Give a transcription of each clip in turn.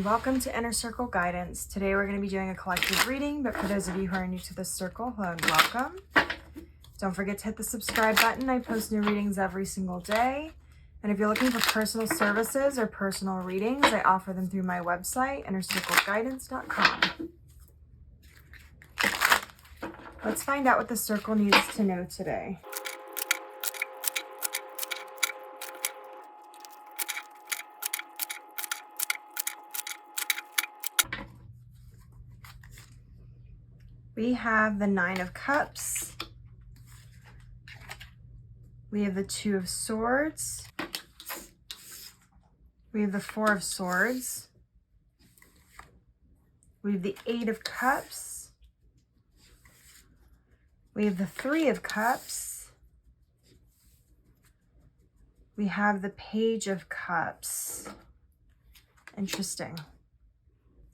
welcome to Inner Circle Guidance. Today we're going to be doing a collective reading, but for those of you who are new to this circle, hello and welcome. Don't forget to hit the subscribe button. I post new readings every single day. And if you're looking for personal services or personal readings, I offer them through my website, innercircleguidance.com. Let's find out what the circle needs to know today. We have the Nine of Cups. We have the Two of Swords. We have the Four of Swords. We have the Eight of Cups. We have the Three of Cups. We have the Page of Cups. Interesting.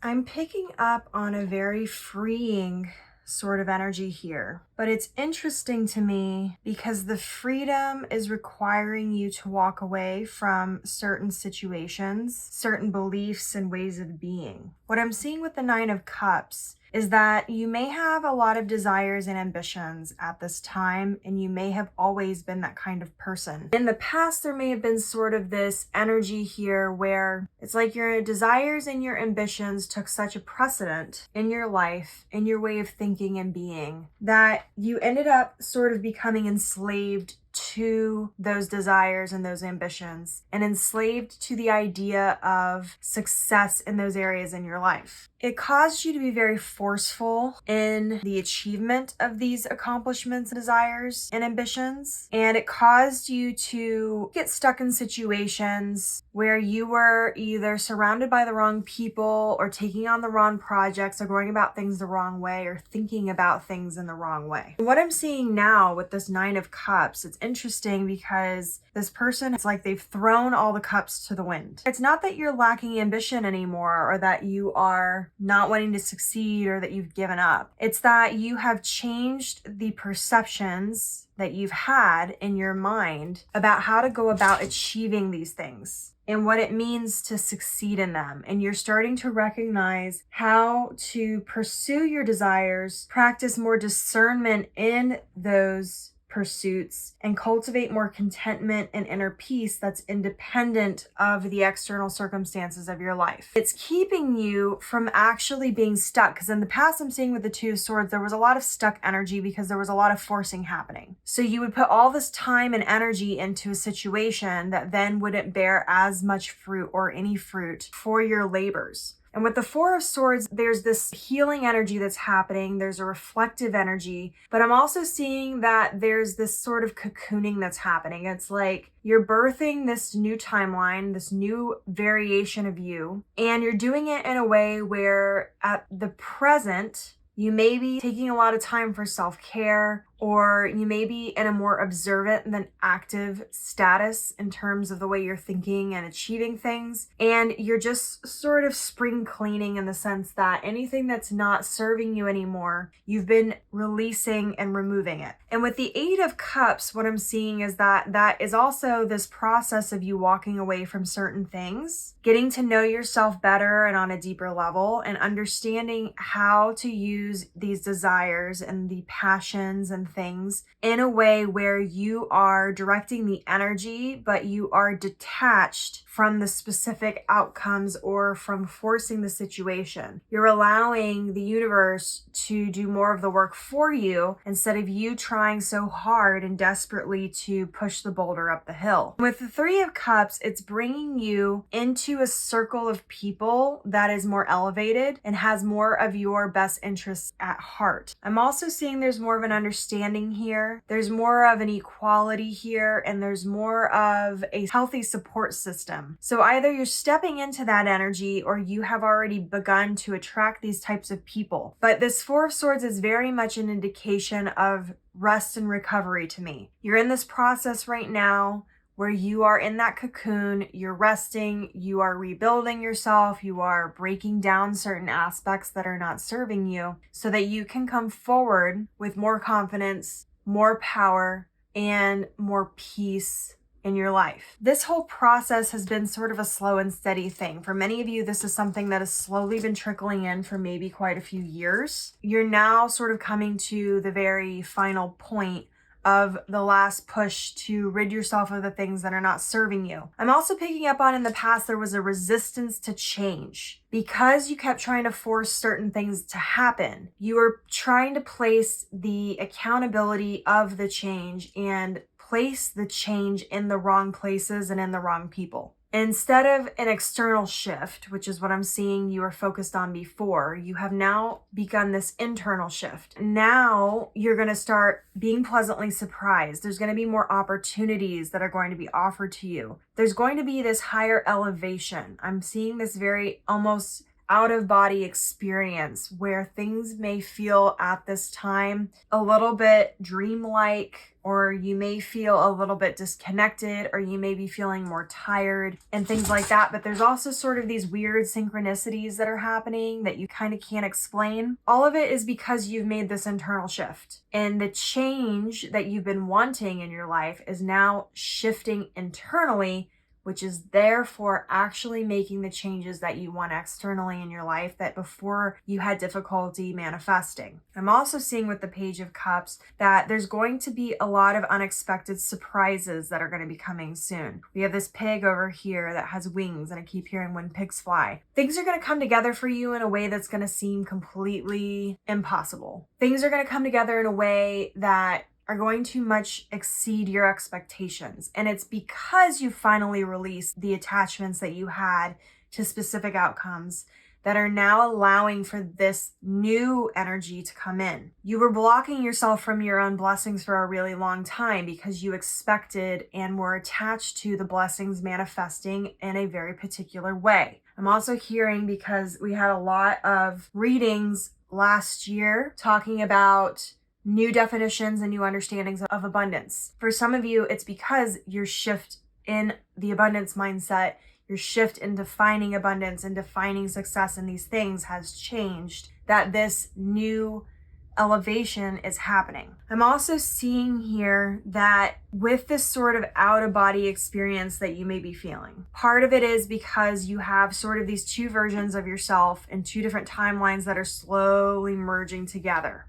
I'm picking up on a very freeing sort of energy here, but it's interesting to me because the freedom is requiring you to walk away from certain situations, certain beliefs and ways of being. What I'm seeing with the Nine of Cups is that you may have a lot of desires and ambitions at this time, and you may have always been that kind of person. In the past, there may have been sort of this energy here where it's like your desires and your ambitions took such a precedent in your life, in your way of thinking and being, that you ended up sort of becoming enslaved to those desires and those ambitions, and enslaved to the idea of success in those areas in your life. It caused you to be very forceful in the achievement of these accomplishments, desires, and ambitions. And it caused you to get stuck in situations where you were either surrounded by the wrong people or taking on the wrong projects or going about things the wrong way or thinking about things in the wrong way. What I'm seeing now with this Nine of Cups, it's interesting because this person, it's like they've thrown all the cups to the wind. It's not that you're lacking ambition anymore or that you are not wanting to succeed or that you've given up. It's that you have changed the perceptions that you've had in your mind about how to go about achieving these things and what it means to succeed in them. And you're starting to recognize how to pursue your desires, practice more discernment in those pursuits, and cultivate more contentment and inner peace that's independent of the external circumstances of your life. It's keeping you from actually being stuck, because in the past, I'm seeing with the Two of Swords, there was a lot of stuck energy because there was a lot of forcing happening. So you would put all this time and energy into a situation that then wouldn't bear as much fruit or any fruit for your labors. And with the Four of Swords, there's this healing energy that's happening. There's a reflective energy, but I'm also seeing that there's this sort of cocooning that's happening. It's like you're birthing this new timeline, this new variation of you, and you're doing it in a way where at the present, you may be taking a lot of time for self-care, or you may be in a more observant than active status in terms of the way you're thinking and achieving things. And you're just sort of spring cleaning in the sense that anything that's not serving you anymore, you've been releasing and removing it. And with the Eight of Cups, what I'm seeing is that that is also this process of you walking away from certain things, getting to know yourself better and on a deeper level, and understanding how to use these desires and the passions and things in a way where you are directing the energy, but you are detached from the specific outcomes or from forcing the situation. You're allowing the universe to do more of the work for you instead of you trying so hard and desperately to push the boulder up the hill. With the Three of Cups, it's bringing you into a circle of people that is more elevated and has more of your best interests at heart. I'm also seeing there's more of an understanding here. There's more of an equality here, and there's more of a healthy support system. So either you're stepping into that energy or you have already begun to attract these types of people. But this Four of Swords is very much an indication of rest and recovery to me. You're in this process right now where you are in that cocoon, you're resting, you are rebuilding yourself, you are breaking down certain aspects that are not serving you so that you can come forward with more confidence, more power, and more peace in your life. This whole process has been sort of a slow and steady thing. For many of you, this is something that has slowly been trickling in for maybe quite a few years. You're now sort of coming to the very final point of the last push to rid yourself of the things that are not serving you. I'm also picking up on in the past there was a resistance to change. Because you kept trying to force certain things to happen, you were trying to place the accountability of the change and place the change in the wrong places and in the wrong people. Instead of an external shift, which is what I'm seeing you were focused on before, you have now begun this internal shift. Now you're going to start being pleasantly surprised. There's going to be more opportunities that are going to be offered to you. There's going to be this higher elevation. I'm seeing this very almost out of body experience where things may feel at this time a little bit dreamlike, or you may feel a little bit disconnected, or you may be feeling more tired and things like that. But there's also sort of these weird synchronicities that are happening that you kind of can't explain. All of it is because you've made this internal shift, and the change that you've been wanting in your life is now shifting internally, which is therefore actually making the changes that you want externally in your life that before you had difficulty manifesting. I'm also seeing with the Page of Cups that there's going to be a lot of unexpected surprises that are going to be coming soon. We have this pig over here that has wings, and I keep hearing when pigs fly. Things are going to come together for you in a way that's going to seem completely impossible. Things are going to come together in a way that are going to much exceed your expectations. And it's because you finally released the attachments that you had to specific outcomes that are now allowing for this new energy to come in. You were blocking yourself from your own blessings for a really long time because you expected and were attached to the blessings manifesting in a very particular way. I'm also hearing, because we had a lot of readings last year talking about new definitions and new understandings of abundance. For some of you, it's because your shift in the abundance mindset, your shift in defining abundance and defining success in these things has changed, that this new elevation is happening. I'm also seeing here that with this sort of out-of-body experience that you may be feeling, part of it is because you have sort of these two versions of yourself in two different timelines that are slowly merging together.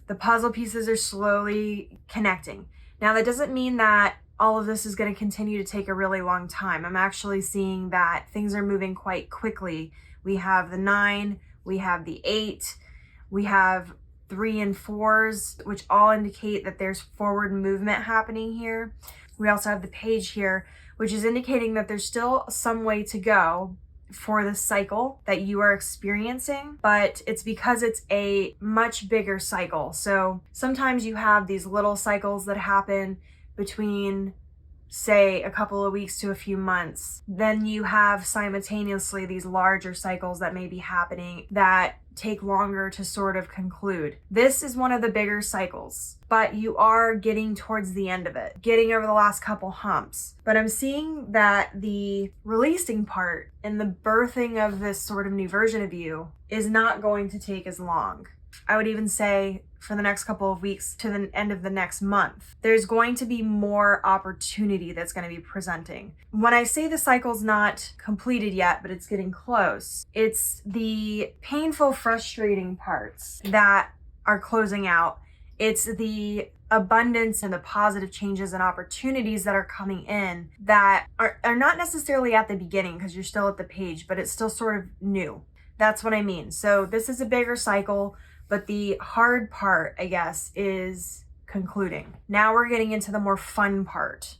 The puzzle pieces are slowly connecting. Now, that doesn't mean that all of this is going to continue to take a really long time. I'm actually seeing that things are moving quite quickly. We have the 9, we have the 8, we have 3 and 4s, which all indicate that there's forward movement happening here. We also have the Page here, which is indicating that there's still some way to go for the cycle that you are experiencing, but it's because it's a much bigger cycle. So sometimes you have these little cycles that happen between, say, a couple of weeks to a few months. Then you have simultaneously these larger cycles that may be happening that take longer to sort of conclude. This is one of the bigger cycles, but you are getting towards the end of it, getting over the last couple humps. But I'm seeing that the releasing part and the birthing of this sort of new version of you is not going to take as long. I would even say for the next couple of weeks to the end of the next month, there's going to be more opportunity that's going to be presenting. When I say the cycle's not completed yet, but it's getting close, it's the painful, frustrating parts that are closing out. It's the abundance and the positive changes and opportunities that are coming in that are not necessarily at the beginning because you're still at the Page, but it's still sort of new. That's what I mean. So this is a bigger cycle, but the hard part, I guess, is concluding. Now we're getting into the more fun part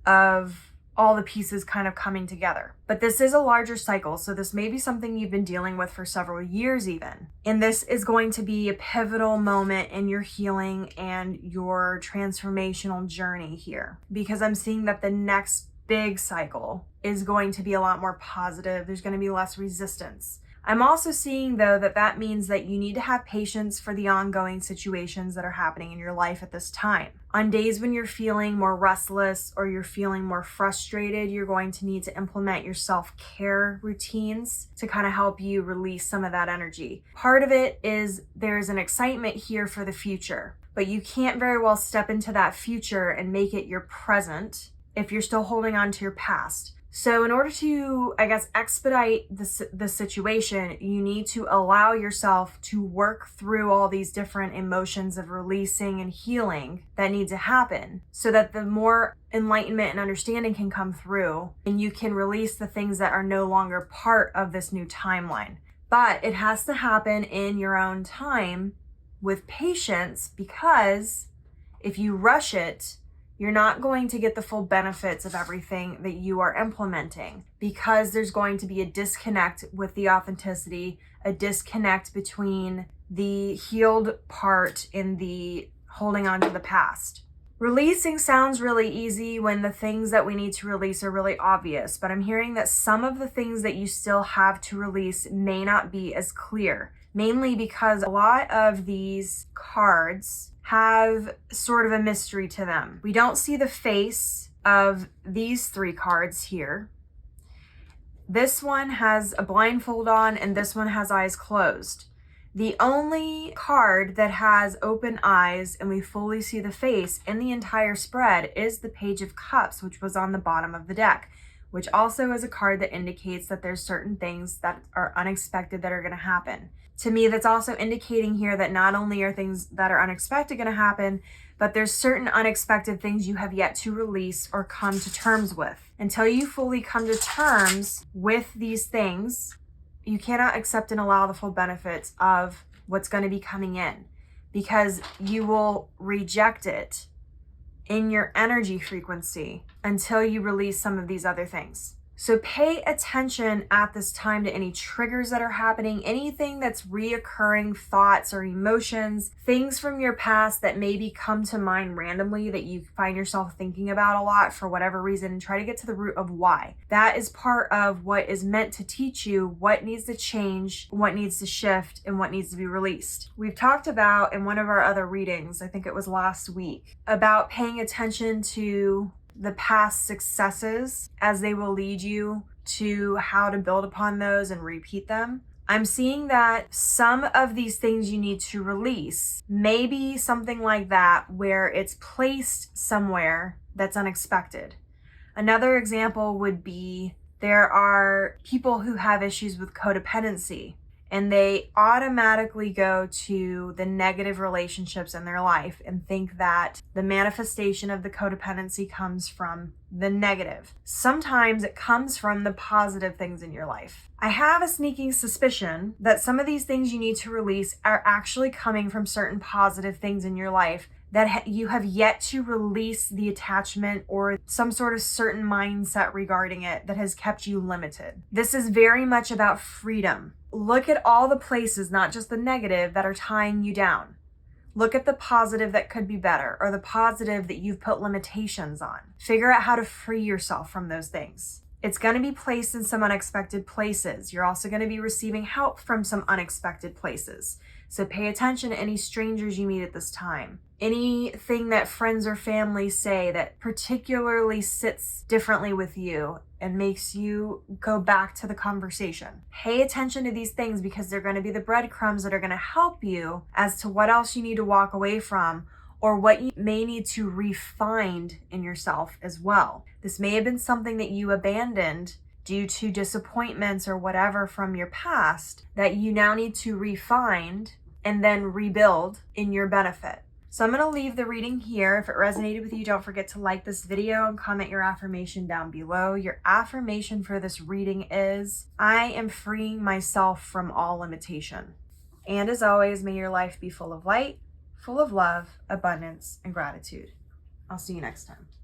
of all the pieces kind of coming together. But this is a larger cycle, so this may be something you've been dealing with for several years even. And this is going to be a pivotal moment in your healing and your transformational journey here, because I'm seeing that the next big cycle is going to be a lot more positive. There's going to be less resistance. I'm also seeing, though, that means that you need to have patience for the ongoing situations that are happening in your life at this time. On days when you're feeling more restless or you're feeling more frustrated, you're going to need to implement your self-care routines to kind of help you release some of that energy. Part of it is there's an excitement here for the future, but you can't very well step into that future and make it your present if you're still holding on to your past. So in order to, I guess, expedite the situation, you need to allow yourself to work through all these different emotions of releasing and healing that need to happen so that the more enlightenment and understanding can come through and you can release the things that are no longer part of this new timeline. But it has to happen in your own time with patience, because if you rush it, you're not going to get the full benefits of everything that you are implementing, because there's going to be a disconnect with the authenticity, a disconnect between the healed part and the holding on to the past. Releasing sounds really easy when the things that we need to release are really obvious, but I'm hearing that some of the things that you still have to release may not be as clear, mainly because a lot of these cards have sort of a mystery to them. We don't see the face of these 3 cards here. This one has a blindfold on and this one has eyes closed. The only card that has open eyes and we fully see the face in the entire spread is the Page of Cups, which was on the bottom of the deck, which also is a card that indicates that there's certain things that are unexpected that are going to happen. To me, that's also indicating here that not only are things that are unexpected going to happen, but there's certain unexpected things you have yet to release or come to terms with. Until you fully come to terms with these things, you cannot accept and allow the full benefits of what's going to be coming in, because you will reject it in your energy frequency until you release some of these other things. So pay attention at this time to any triggers that are happening, anything that's reoccurring thoughts or emotions, things from your past that maybe come to mind randomly that you find yourself thinking about a lot for whatever reason, and try to get to the root of why. That is part of what is meant to teach you what needs to change, what needs to shift, and what needs to be released. We've talked about in one of our other readings, I think it was last week, about paying attention to the past successes as they will lead you to how to build upon those and repeat them. I'm seeing that some of these things you need to release, maybe something like that where it's placed somewhere that's unexpected. Another example would be there are people who have issues with codependency, and they automatically go to the negative relationships in their life and think that the manifestation of the codependency comes from the negative. Sometimes it comes from the positive things in your life. I have a sneaking suspicion that some of these things you need to release are actually coming from certain positive things in your life that you have yet to release the attachment or some sort of certain mindset regarding it that has kept you limited. This is very much about freedom. Look at all the places, not just the negative, that are tying you down. Look at the positive that could be better, or the positive that you've put limitations on. Figure out how to free yourself from those things. It's going to be placed in some unexpected places. You're also going to be receiving help from some unexpected places. So pay attention to any strangers you meet at this time. Anything that friends or family say that particularly sits differently with you and makes you go back to the conversation. Pay attention to these things, because they're going to be the breadcrumbs that are going to help you as to what else you need to walk away from, or what you may need to refine in yourself as well. This may have been something that you abandoned due to disappointments or whatever from your past that you now need to refine and then rebuild in your benefit. So I'm going to leave the reading here. If it resonated with you, don't forget to like this video and comment your affirmation down below. Your affirmation for this reading is, I am freeing myself from all limitation. And as always, may your life be full of light, full of love, abundance, and gratitude. I'll see you next time.